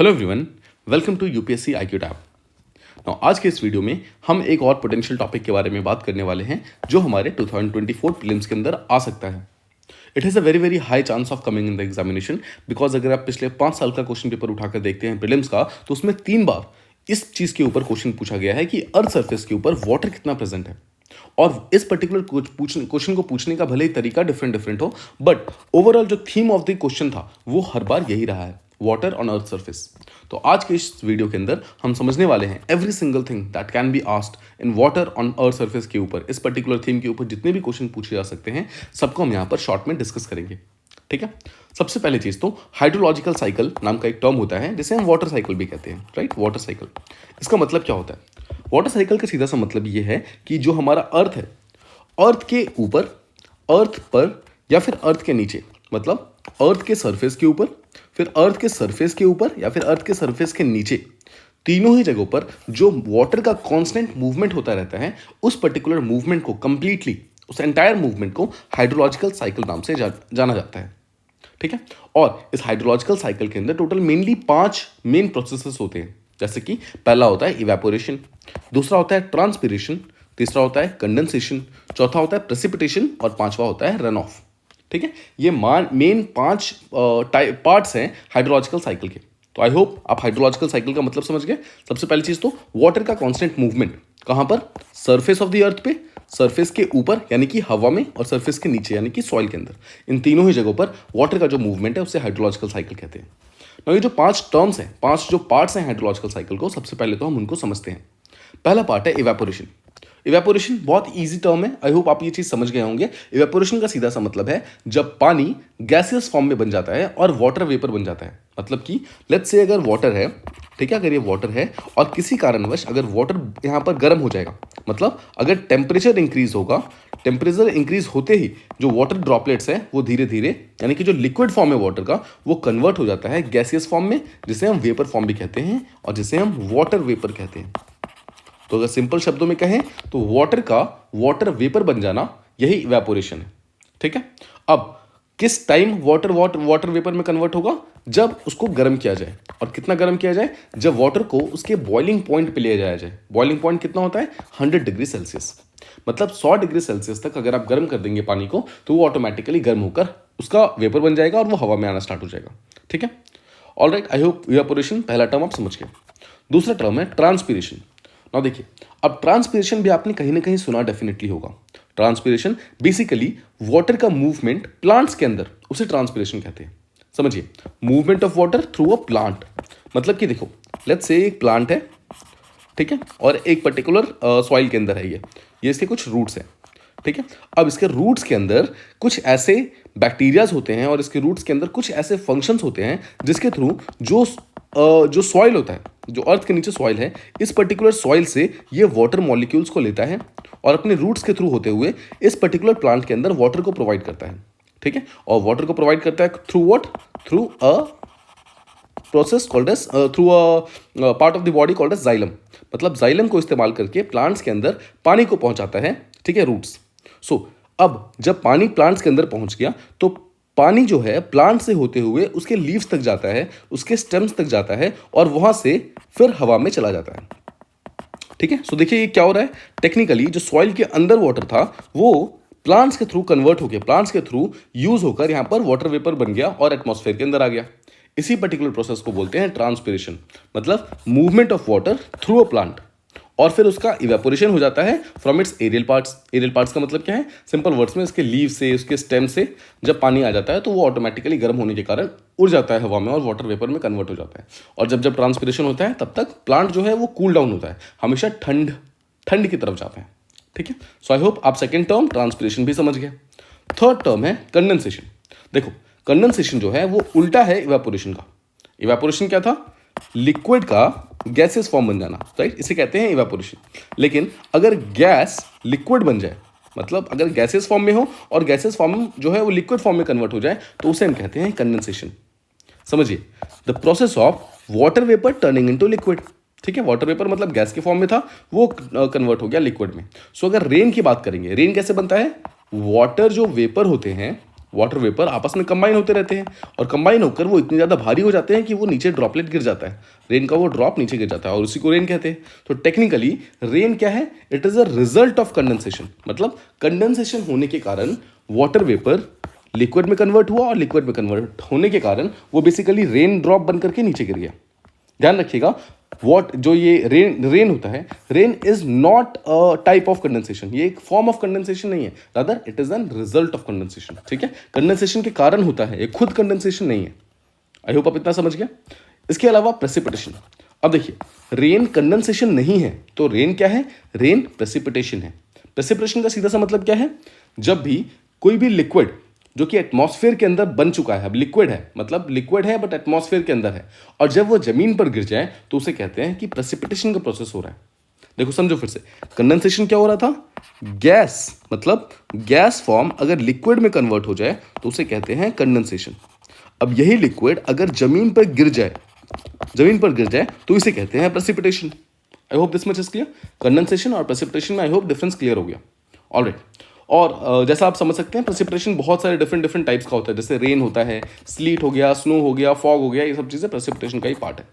Hello everyone, welcome to UPSC IQ tab. Now आज के इस वीडियो में हम एक और पोटेंशियल टॉपिक के बारे में बात करने वाले हैं जो हमारे 2024 प्रीलिम्स के अंदर आ सकता है। It has a very very high chance of coming in the examination because अगर आप पिछले 5 साल का क्वेश्चन पेपर उठाकर देखते हैं प्रीलिम्स का, तो उसमें 3 बार इस चीज़ के ऊपर क्वेश्चन पूछा गया है कि अर्थ सर्फेस के ऊपर वाटर कितना प्रेजेंट है। और इस पर्टिकुलर क्वेश्चन को पूछने का भले ही तरीका डिफरेंट हो, बट ओवरऑल जो थीम ऑफ द क्वेश्चन था वो हर बार यही रहा है, वाटर ऑन अर्थ सर्फेस। तो आज के इस वीडियो के अंदर हम समझने वाले हैं every single thing that can be asked in water on earth surface के ऊपर। इस पर्टिकुलर थीम के ऊपर जितने भी क्वेश्चन पूछे जा सकते हैं सबको हम यहाँ पर शॉर्ट में डिस्कस करेंगे, ठीक है। सबसे पहले चीज तो हाइड्रोलॉजिकल साइकिल नाम का एक टर्म होता है जिसे हम वाटर साइकिल भी कहते हैं, राइट। वाटर साइकिल, इसका मतलब क्या होता है? वाटर साइकिल का सीधा सा मतलब ये है कि जो हमारा अर्थ है, अर्थ के ऊपर, अर्थ पर या फिर अर्थ के नीचे, मतलब अर्थ के सरफेस के ऊपर, फिर अर्थ के सरफेस के ऊपर या फिर अर्थ के सरफेस के नीचे, तीनों ही जगहों पर जो वाटर का कांस्टेंट मूवमेंट होता रहता है, उस पर्टिकुलर मूवमेंट को कंप्लीटली, उस एंटायर मूवमेंट को हाइड्रोलॉजिकल साइकिल नाम से जाना जाता है, ठीक है। और इस हाइड्रोलॉजिकल साइकिल के अंदर टोटल मेनली 5 मेन प्रोसेसेस होते हैं, जैसे कि पहला होता है इवेपोरेशन, दूसरा होता है ट्रांसपिरेशन, तीसरा होता है कंडेंसेशन, चौथा होता है प्रेसिपिटेशन और पांचवा होता है रन ऑफ, ठीक है। ये मेन 5 पार्ट्स हैं हाइड्रोलॉजिकल साइकिल के। तो आई होप आप हाइड्रोलॉजिकल साइकिल का मतलब समझ गए। सबसे पहली चीज तो वाटर का कांस्टेंट मूवमेंट कहां पर? सरफेस ऑफ द अर्थ पे, सरफेस के ऊपर यानी कि हवा में, और सरफेस के नीचे यानी कि सॉइल के अंदर। इन तीनों ही जगहों पर वाटर का जो मूवमेंट है उसे हाइड्रोलॉजिकल साइकिल कहते हैं। ना ये जो 5 टर्म्स हैं, 5 जो पार्ट्स हैं हाइड्रोलॉजिकल साइकिल को, सबसे पहले तो हम उनको समझते हैं। पहला पार्ट है इवेपोरेशन। इवेपोरेशन बहुत इजी टर्म है, आई होप आप ये चीज समझ गए होंगे। इवेपोरेशन का सीधा सा मतलब है जब पानी गैसियस फॉर्म में बन जाता है और वाटर वेपर बन जाता है। मतलब कि लेट्स से अगर वाटर है, ठीक है, अगर ये वाटर है और किसी कारणवश अगर वाटर यहाँ पर गर्म हो जाएगा, मतलब अगर टेम्परेचर इंक्रीज होगा, टेम्परेचर इंक्रीज होते ही जो वाटर ड्रॉपलेट्स हैं वो धीरे धीरे, यानी कि जो लिक्विड फॉर्म है वाटर का, वो कन्वर्ट हो जाता है गैसियस फॉर्म में, जिसे हम वेपर फॉर्म भी कहते हैं और जिसे हम वाटर वेपर कहते हैं। तो अगर सिंपल शब्दों में कहें तो वाटर का वाटर वेपर बन जाना, यही इवेपोरेशन है, ठीक है। अब किस टाइम वाटर वेपर में कन्वर्ट होगा? जब उसको गर्म किया जाए। और कितना गर्म किया जाए? जब वाटर को उसके बॉइलिंग पॉइंट पे ले जाया जाए। बॉइलिंग पॉइंट कितना होता है? 100 डिग्री सेल्सियस। मतलब 100 डिग्री सेल्सियस तक अगर आप गर्म कर देंगे पानी को, तो वो ऑटोमेटिकली गर्म होकर उसका वेपर बन जाएगा और वो हवा में आना स्टार्ट हो जाएगा, ठीक है। ऑलराइट, आई होप इवेपोरेशन पहला टर्म आप समझ गए। दूसरा टर्म है ट्रांसपिरेशन। ना देखिए, अब ट्रांसपिरेशन भी आपने कहीं ना कहीं सुना डेफिनेटली होगा। ट्रांसपिरेशन बेसिकली वाटर का मूवमेंट प्लांट्स के अंदर, उसे ट्रांसपिरेशन कहते हैं। समझिए, movement of water through a plant. मतलब कि देखो, लेट्स से एक प्लांट है, ठीक है, और एक पर्टिकुलर सॉइल के अंदर है ये इसके कुछ रूट्स हैं, ठीक है। अब इसके रूट्स के अंदर कुछ ऐसे बैक्टीरियाज होते हैं और इसके रूट्स के अंदर कुछ ऐसे फंक्शंस होते हैं जिसके थ्रू जो सॉइल होता है, जो अर्थ के नीचे सॉइल है, इस पर्टिकुलर सॉइल से ये वाटर मॉलिक्यूल्स को लेता है और अपने रूट्स के थ्रू होते हुए इस पर्टिकुलर प्लांट के अंदर वाटर को प्रोवाइड करता है, ठीक है। और वाटर को प्रोवाइड करता है through what? Through a process called as, through a part of the body called as xylem. मतलब जाइलम को इस्तेमाल करके प्लांट्स के अंदर पानी को पहुंचाता है, ठीक है, रूट्स। सो अब जब पानी प्लांट्स के अंदर पहुंच गया तो पानी जो है प्लांट से होते हुए उसके लीव्स तक जाता है, उसके स्टेम्स तक जाता है और वहां से फिर हवा में चला जाता है, ठीक है। सो देखिए ये क्या हो रहा है, टेक्निकली जो सॉइल के अंदर वाटर था वो प्लांट्स के थ्रू कन्वर्ट होकर, प्लांट्स के थ्रू यूज होकर यहाँ पर वाटर वेपर बन गया और एटमॉस्फेयर के अंदर आ गया। इसी पर्टिकुलर प्रोसेस को बोलते हैं ट्रांसपिरेशन, मतलब movement of water through a plant. और फिर उसका इवेपोरेशन हो जाता है from its aerial parts. Aerial parts का मतलब क्या है? सिंपल वर्ड्स में इसके लीव से, उसके स्टेम से जब पानी आ जाता है तो वो ऑटोमेटिकली गर्म होने के कारण उड़ जाता है हवा में और वाटर वेपर में कन्वर्ट हो जाता है। और जब ट्रांसपिरेशन होता है तब तक प्लांट जो है वो कूल डाउन होता है, हमेशा ठंड की तरफ जाता है, ठीक है। सो आई होप आप सेकेंड टर्म ट्रांसपिरेशन भी समझ गए। थर्ड टर्म है कंडेंसेशन। देखो, कंडेंसेशन जो है वो उल्टा है इवेपोरेशन का। इवेपोरेशन क्या था? लिक्विड का गैसेस फॉर्म बन जाना, राइट, इसे कहते हैं इवेपोरेशन। लेकिन अगर गैस लिक्विड बन जाए, मतलब अगर गैसेस फॉर्म में हो और गैसेस फॉर्म जो है वो लिक्विड फॉर्म में कन्वर्ट हो जाए, तो उसे हम कहते हैं कंडेंसेशन। समझिए, the process of water vapour turning into liquid, ठीक है। वाटर वेपर मतलब गैस के फॉर्म में था, वो कन्वर्ट हो गया लिक्विड में। सो अगर रेन की बात करेंगे, रेन कैसे बनता है? वाटर जो वेपर होते हैं वाटर वेपर आपस में कंबाइन होते रहते हैं और कंबाइन होकर वो इतने ज़्यादा भारी हो जाते हैं कि वो नीचे ड्रॉपलेट गिर जाता है, रेन का वो ड्रॉप नीचे गिर जाता है और उसी को रेन कहते हैं। तो टेक्निकली रेन क्या है? It is a result of condensation, मतलब कंडेंसेशन होने के कारण वाटर वेपर लिक्विड में कन्वर्ट हुआ और लिक्विड में कन्वर्ट होने के कारण वो बेसिकली रेन ड्रॉप बन करके नीचे गिर गया। ध्यान रखिएगा, जो ये रेन होता है, rain is not a type of condensation, ये एक फॉर्म ऑफ कंडेंसेशन नहीं है, rather it is an result of condensation. ठीक है, कंडेंसेशन के कारण होता है, ये खुद कंडेंसेशन नहीं है। आई होप आप इतना समझ गया। इसके अलावा प्रेसिपिटेशन, अब देखिए रेन कंडेंसेशन नहीं है तो रेन क्या है? रेन प्रेसिपिटेशन है। प्रेसिपिटेशन का सीधा सा मतलब क्या है? जब भी कोई भी लिक्विड जो कि एटमॉस्फेयर के अंदर बन चुका है, अब लिक्विड है, मतलब लिक्विड है बट एटमॉस्फेयर के अंदर है, और जब वो जमीन पर गिर जाए तो उसे कहते हैं कि प्रेसिपिटेशन का प्रोसेस हो रहा है। देखो समझो फिर से, कंडेंसेशन क्या हो रहा था? गैस, मतलब गैस फॉर्म अगर लिक्विड में कन्वर्ट हो जाए तो उसे कहते हैं कंडेंसेशन। अब यही लिक्विड अगर जमीन पर गिर जाए तो इसे कहते हैं precipitation. I hope this much is clear. Condensation और प्रेसिपिटेशन में आई होप डिफरेंस क्लियर हो गया। ऑलराइट, और जैसा आप समझ सकते हैं प्रेसिपिटेशन बहुत सारे डिफरेंट टाइप्स का होता है, जैसे रेन होता है, स्लीट हो गया, स्नो हो गया, फॉग हो गया, ये सब चीज़ें प्रेसिपिटेशन का ही पार्ट है।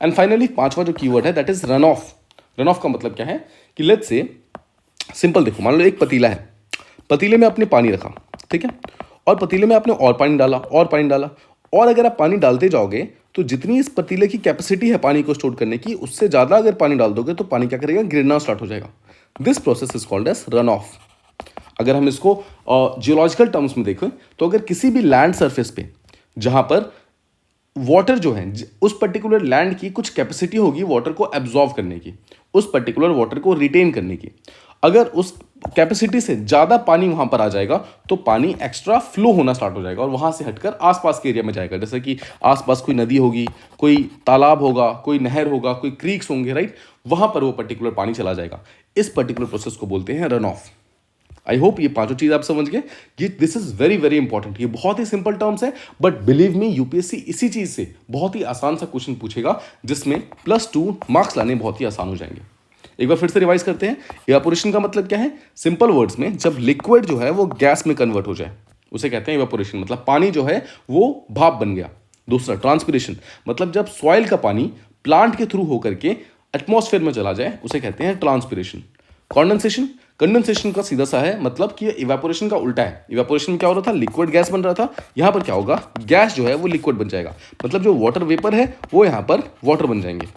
एंड फाइनली पांचवा जो कीवर्ड है that is run of. Run of का मतलब क्या है कि लेट्स से सिंपल देखो, मान लो एक पतीला है, पतीले में आपने पानी रखा, ठीक है, और पतीले में आपने और पानी डाला, और अगर आप पानी डालते जाओगे तो जितनी इस पतीले की कैपेसिटी है पानी को स्टोर करने की, उससे ज़्यादा अगर पानी डाल दोगे तो पानी क्या करेगा? गिरना स्टार्ट हो जाएगा। This process is called as run off. अगर हम इसको जियोलॉजिकल टर्म्स में देखें तो अगर किसी भी लैंड सरफेस पे जहां पर वाटर जो है, उस पर्टिकुलर लैंड की कुछ कैपेसिटी होगी वाटर को एब्जॉर्व करने की, उस पर्टिकुलर वाटर को रिटेन करने की, अगर उस कैपेसिटी से ज़्यादा पानी वहां पर आ जाएगा तो पानी एक्स्ट्रा फ्लो होना स्टार्ट हो जाएगा और वहां से हटकर आसपास के एरिया में जाएगा। जैसे कि आसपास कोई नदी होगी, कोई तालाब होगा, कोई नहर होगा, कोई क्रीक्स होंगे, राइट, वहां पर वो पर्टिकुलर पानी चला जाएगा। इस पर्टिकुलर प्रोसेस को बोलते हैं रन ऑफ। आई होप ये पांचों चीज आप समझ गए। ये this is very very important. ये बहुत ही सिंपल टर्म्स है बट बिलीव मी यूपीएससी इसी चीज से बहुत ही आसान सा क्वेश्चन पूछेगा जिसमें +2 मार्क्स लाने बहुत ही आसान हो जाएंगे। एक बार फिर से रिवाइज करते हैं। इवेपोरेशन का मतलब क्या है? सिंपल वर्ड्स में जब लिक्विड जो है वो गैस में कन्वर्ट हो जाए उसे कहते हैं इवेपोरेशन, मतलब पानी जो है वो भाप बन गया। दूसरा ट्रांसपिरेशन, मतलब जब सॉइल का पानी प्लांट के थ्रू होकर के एटमॉस्फेयर में चला जाए उसे कहते हैं ट्रांसपिरेशन। कंडेंसेशन, कंडेंसेशन का सीधा सा है मतलब कि इवेपोरेशन का उल्टा है। इवेपोरेशन में क्या हो रहा था? लिक्विड गैस बन रहा था, यहां पर क्या होगा? गैस जो है वो लिक्विड बन जाएगा, मतलब जो वाटर वेपर है वो यहां पर वाटर बन जाएंगे।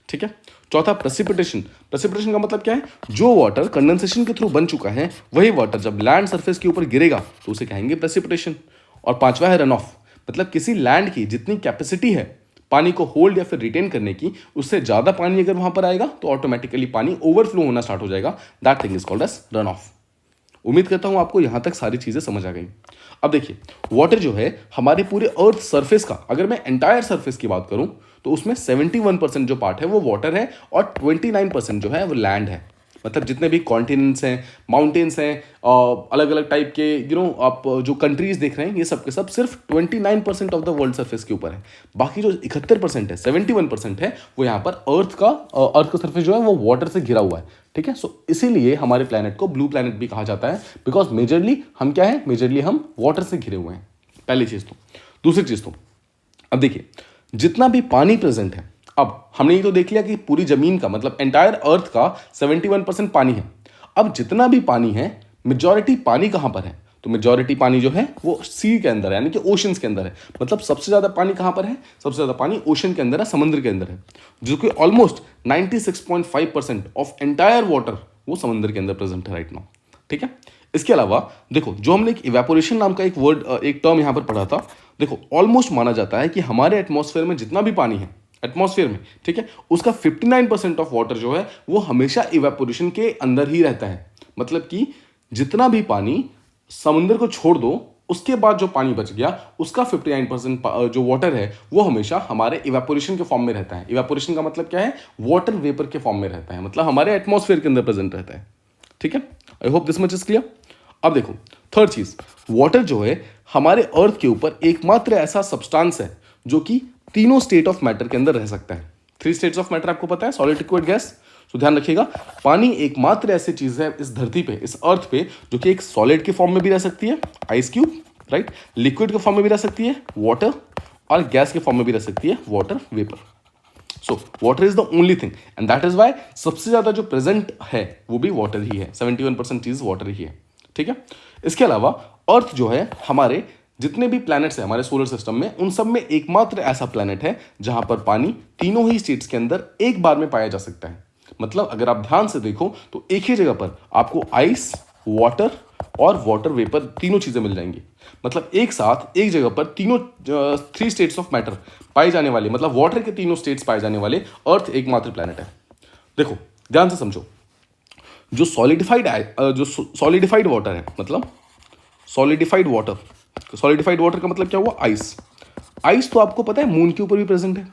ठीक है। चौथा प्रेसिपिटेशन। प्रेसिपिटेशन का मतलब क्या है? जो वाटर कंडेंसेशन के थ्रू बन चुका है वही वाटर जब लैंड सरफेस के ऊपर गिरेगा तो उसे कहेंगे प्रेसिपिटेशन। और पांचवा है रन ऑफ, मतलब किसी लैंड की जितनी कैपेसिटी है पानी को होल्ड या फिर रिटेन करने की, उससे ज्यादा पानी अगर वहां पर आएगा तो ऑटोमेटिकली पानी ओवरफ्लो होना स्टार्ट हो जाएगा। That thing is called as run off. उम्मीद करता हूं आपको यहां तक सारी चीजें समझ आ गई। अब देखिए, वाटर जो है हमारे पूरे अर्थ सरफेस का, अगर मैं एंटायर सरफेस की बात करूं तो उसमें 71% जो पार्ट है वो वाटर है और 29% जो है वो लैंड है। मतलब जितने भी कॉन्टिनेंट्स हैं, माउंटेन्स हैं, अलग अलग टाइप के आप जो कंट्रीज देख रहे हैं ये सब के सब सिर्फ 29% ऑफ द वर्ल्ड सरफेस के ऊपर है। बाकी जो 71% है, 71% है, वो यहाँ पर अर्थ का सरफेस जो है वो वाटर से घिरा हुआ है। ठीक है। सो इसीलिए हमारे प्लैनेट को ब्लू प्लैनेट भी कहा जाता है, बिकॉज मेजरली हम क्या है? मेजरली हम वाटर से घिरे हुए हैं। पहली चीज तो। दूसरी चीज तो अब देखिए, जितना भी पानी प्रेजेंट है, अब हमने ये तो देख लिया कि पूरी जमीन का मतलब एंटायर अर्थ का 71% पानी है। अब जितना भी पानी है, मेजॉरिटी पानी कहां पर है? तो मेजॉरिटी पानी जो है वो सी के अंदर है, यानी कि ओशंस के अंदर है। मतलब सबसे ज्यादा पानी कहां पर है? सबसे ज्यादा पानी ओशन के अंदर है, समुद्र के अंदर है, जो कि ऑलमोस्ट 96.5% ऑफ एंटायर वाटर वो समुद्र के अंदर प्रेजेंट है राइट नाउ। ठीक है। इसके अलावा देखो, जो हमने एक इवेपोरेशन नाम का एक टर्म यहां पर पढ़ा था, देखो ऑलमोस्ट माना जाता है कि हमारे एटमॉस्फेयर में जितना भी पानी है एटमॉस्फेयर में, ठीक है, उसका 59% ऑफ वाटर जो है वो हमेशा इवेपोरेशन के अंदर ही रहता है। मतलब कि जितना भी पानी समुद्र को छोड़ दो, उसके बाद जो पानी बच गया उसका 59% जो वाटर है वो हमेशा हमारे इवेपोरेशन के फॉर्म में रहता है। इवेपोरेशन का मतलब क्या है? वाटर वेपर के फॉर्म में रहता है, मतलब हमारे एटमॉस्फेयर के अंदर प्रेजेंट रहता है। ठीक है। आई hope this much is clear. अब देखो, थर्ड चीज, वाटर जो है हमारे अर्थ के ऊपर एकमात्र ऐसा सब्सटेंस है जो कि तीनों स्टेट ऑफ मैटर के अंदर रह सकता है। 3 स्टेट्स ऑफ मैटर आपको पता है, सॉलिड, लिक्विड, गैस। तो ध्यान रखिएगा, पानी एकमात्र ऐसी चीज है इस धरती पे, इस अर्थ पे, जो कि एक सॉलिड के फॉर्म में भी रह सकती है, आइस क्यूब, राइट। लिक्विड के फॉर्म में भी रह सकती है वाटर, और गैस के फॉर्म में भी रह सकती है water vapour. So water is the only thing and that is why सबसे ज्यादा जो प्रेजेंट है वो भी वाटर ही है, 71% चीज वाटर ही है, ठीक है। इसके अलावा अर्थ जो है, हमारे जितने भी प्लैनेट्स हैं हमारे सोलर सिस्टम में, उन सब में एकमात्र ऐसा प्लैनेट है जहां पर पानी तीनों ही स्टेट्स के अंदर एक बार में पाया जा सकता है। मतलब अगर आप ध्यान से देखो तो एक ही जगह पर आपको आइस, वाटर और वाटर वेपर तीनों चीजें मिल जाएंगी। मतलब एक साथ एक जगह पर तीनों 3 स्टेट्स ऑफ मैटर पाए जाने वाले, मतलब वाटर के तीनों स्टेट्स पाए जाने वाले अर्थ एकमात्र प्लैनेट है। देखो ध्यान से समझो, जो सॉलिडिफाइड वाटर है, मतलब सॉलिडिफाइड वाटर का मतलब क्या हुआ, आइस। आइस तो आपको पता है मून के ऊपर भी प्रेजेंट है,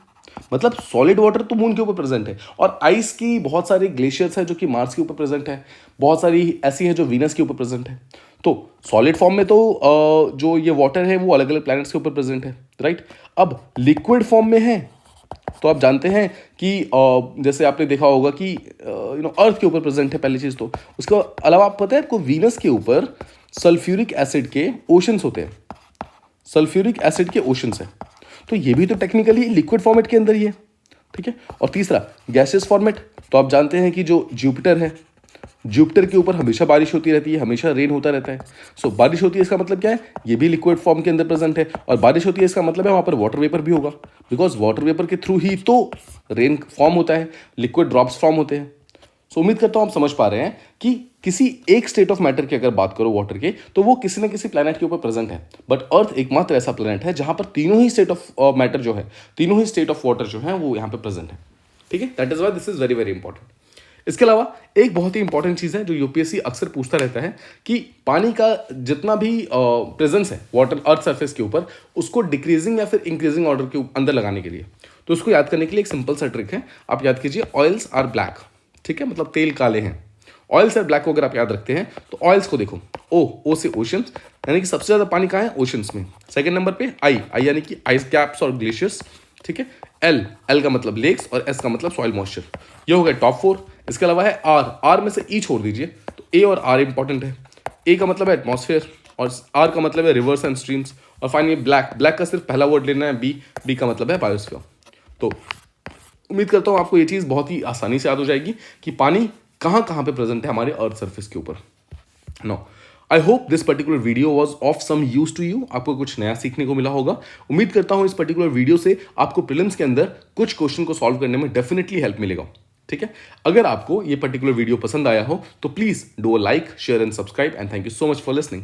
मतलब सॉलिड वाटर तो मून के ऊपर प्रेजेंट है, और आइस की बहुत सारी ग्लेशियर्स है जो कि मार्स के ऊपर प्रेजेंट है, बहुत सारी ऐसी है जो वीनस के ऊपर प्रेजेंट है। तो सॉलिड फॉर्म में तो जो ये वाटर है वो अलग अलग प्लैनेट्स के ऊपर प्रेजेंट है, राइट। अब लिक्विड फॉर्म में है तो आप जानते हैं कि जैसे आपने देखा होगा कि अर्थ के ऊपर प्रेजेंट है पहली चीज। तो उसके अलावा आप पता है आपको वीनस के ऊपर सल्फ्यूरिक एसिड के ओशंस होते हैं, सल्फ्यूरिक एसिड के ओशंस है, तो ये भी तो टेक्निकली लिक्विड फॉर्मेट के अंदर ही है, ठीक है। और तीसरा गैसियस फॉर्मेट, तो आप जानते हैं कि जो जुपिटर है, जुपिटर के ऊपर हमेशा बारिश होती रहती है, हमेशा रेन होता रहता है। सो बारिश होती है इसका मतलब क्या है, ये भी लिक्विड फॉर्म के अंदर प्रेजेंट है, और बारिश होती है इसका मतलब है वहां पर वाटर वेपर भी होगा, बिकॉज वाटर वेपर के थ्रू ही तो रेन फॉर्म होता है, लिक्विड ड्रॉप्स फॉर्म होते हैं। सो उम्मीद करता हूं आप समझ पा रहे हैं कि किसी एक स्टेट ऑफ मैटर की अगर बात करो वाटर के, तो वो किसी न किसी प्लैनेट के ऊपर प्रेजेंट है। बट अर्थ एकमात्र ऐसा प्लैनेट है जहां पर तीनों ही स्टेट ऑफ मैटर जो है, तीनों ही स्टेट ऑफ वाटर जो है वो यहाँ पे प्रेजेंट है, ठीक है। That is why this is very very important. इसके अलावा एक बहुत ही इंपॉर्टेंट चीज़ है जो यूपीएससी अक्सर पूछता रहता है कि पानी का जितना भी प्रेजेंस है वाटर अर्थ सरफेस के ऊपर, उसको डिक्रीजिंग या फिर इंक्रीजिंग ऑर्डर के अंदर लगाने के लिए, तो उसको याद करने के लिए एक सिंपल सा ट्रिक है। आप याद कीजिए ऑयल्स आर ब्लैक, ठीक है, मतलब तेल काले हैं। ऑयल्स आर ब्लैक को अगर आप याद रखते हैं तो ऑयल्स को देखो, ओ से ओशंस, यानी कि सबसे ज़्यादा पानी कहाँ है, ओशंस में। सेकेंड नंबर पे आई यानी कि आइस कैप्स और ग्लेशियर्स, ठीक है। एल का मतलब लेक्स, और एस का मतलब सॉइल मॉइस्चर। ये हो गया टॉप 4। इसके अलावा है आर में से ई छोड़ दीजिए, तो ए और आर इंपॉर्टेंट है। ए का मतलब है एटमॉस्फेयर, और आर का मतलब है रिवर्स एंड स्ट्रीम्स, और फाइनली ब्लैक का सिर्फ पहला वर्ड लेना है, बी का मतलब है बायोस्फीयर। तो उम्मीद करता हूँ आपको ये चीज़ बहुत ही आसानी से याद हो जाएगी कि पानी कहाँ कहाँ पे प्रेजेंट है हमारे अर्थ सरफेस के ऊपर। No, I hope this particular video was of some use to you. आपको कुछ नया सीखने को मिला होगा। उम्मीद करता हूँ इस पर्टिकुलर वीडियो से आपको प्रीलिम्स के अंदर कुछ क्वेश्चन को सॉल्व करने में डेफिनेटली हेल्प मिलेगा, ठीक है। अगर आपको ये पर्टिकुलर वीडियो पसंद आया हो तो please do a like, share and subscribe, and thank you so much for listening.